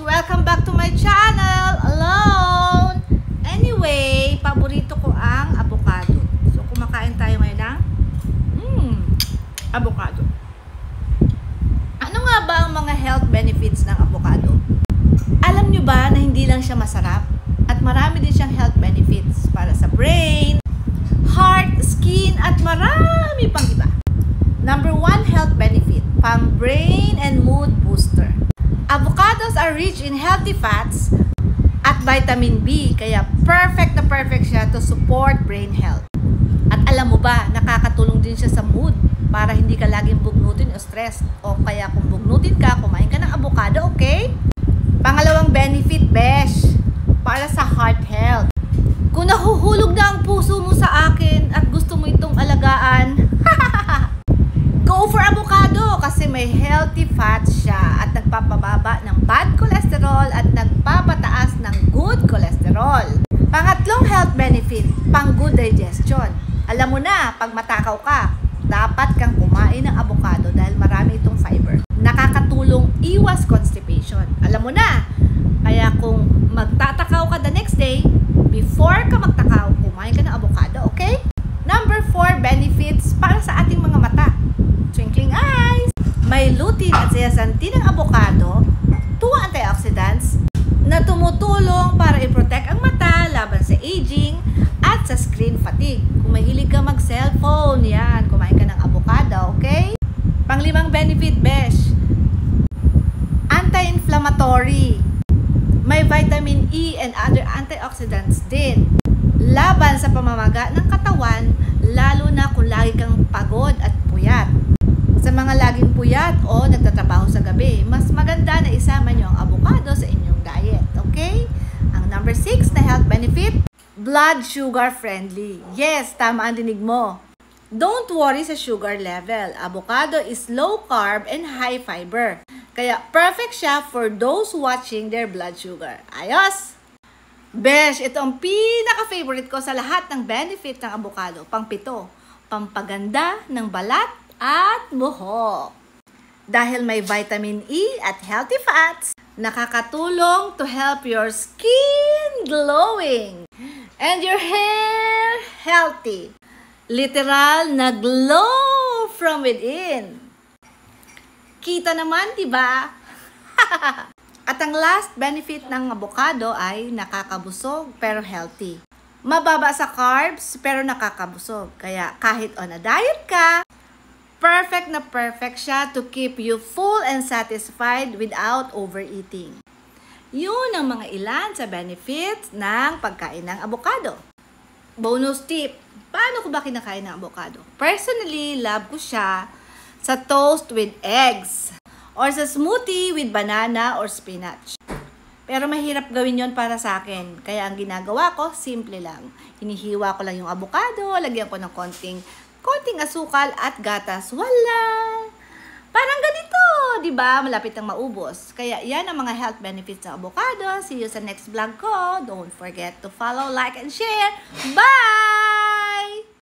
Welcome back to my channel, Alone! Anyway, paborito ko ang avocado. So, kumakain tayo ngayon ng avocado. Ano nga ba ang mga health benefits ng avocado? Alam nyo ba na hindi lang siya masarap? At marami din siyang health benefits para sa brain, heart, skin, at marami pang iba. Number 1 health benefit, pang brain and mood booster. Avocados are rich in healthy fats at vitamin B, kaya perfect na perfect siya to support brain health. At alam mo ba, nakakatulong din siya sa mood para hindi ka laging bugnutin o stress. O kaya kung bugnutin ka, kumain ka ng avocado, okay? Pangalawang benefit, besh, para sa heart health. Kung nahuhulog na ang puso mo sa akin at gusto mo itong alagaan, go for avocado kasi may healthy fats siya at nagpapababa ng bad cholesterol at nagpapataas ng good cholesterol. Pangatlong health benefit, pang good digestion. Alam mo na, pag matakaw ka, dapat kang kumain ng avocado dahil marami itong fiber. Nakakatulong iwas constipation. Alam mo na, kaya kung magtatakaw ka the next day, before ka magtakaw, kumain ka ng avocado, okay? Number 4 benefits para sa ating mga mata. Twinkling eyes. May lutein at zeaxanthin ng avocado, 2 antioxidants na tumutulong para i-protect ang mata laban sa aging at sa screen fatigue. Kung mahilig ka mag-cellphone, yan, kumain ka ng avocado, okay? Panglimang benefit, besh, anti-inflammatory. May vitamin E and other antioxidants din. Laban sa pamamaga ng katawan, lalo na kung lagi kang pagod at puyat. Sa mga laging puyat o nagtatrabaho sa gabi, mas maganda na isama nyo ang avocado sa inyong diet, okay? Ang number 6 na health benefit, blood sugar friendly. Yes, tama ang dinig mo. Don't worry sa sugar level. Avocado is low carb and high fiber. Kaya perfect siya for those watching their blood sugar. Ayos! Besh, ito ang pinaka-favorite ko sa lahat ng benefit ng avocado. Pang-7, pampaganda ng balat at buhok. Dahil may vitamin E at healthy fats, nakakatulong to help your skin glowing and your hair healthy. Literal na glow from within. Kita naman, diba? At ang last benefit ng avocado ay nakakabusog pero healthy. Mababa sa carbs pero nakakabusog. Kaya kahit on a diet ka, perfect na perfect siya to keep you full and satisfied without overeating. Yun ang mga ilan sa benefits ng pagkain ng avocado. Bonus tip, paano ko ba kinakain ng avocado? Personally, love ko siya sa toast with eggs or sa smoothie with banana or spinach. Pero mahirap gawin yon para sa akin. Kaya ang ginagawa ko, simple lang. Hinihiwa ko lang yung avocado, lagyan ko ng konting asukal at gatas. Wala! Parang ganito, di ba? Malapit ang maubos. Kaya yan ang mga health benefits ng avocado. See you sa next vlog ko. Don't forget to follow, like, and share. Bye!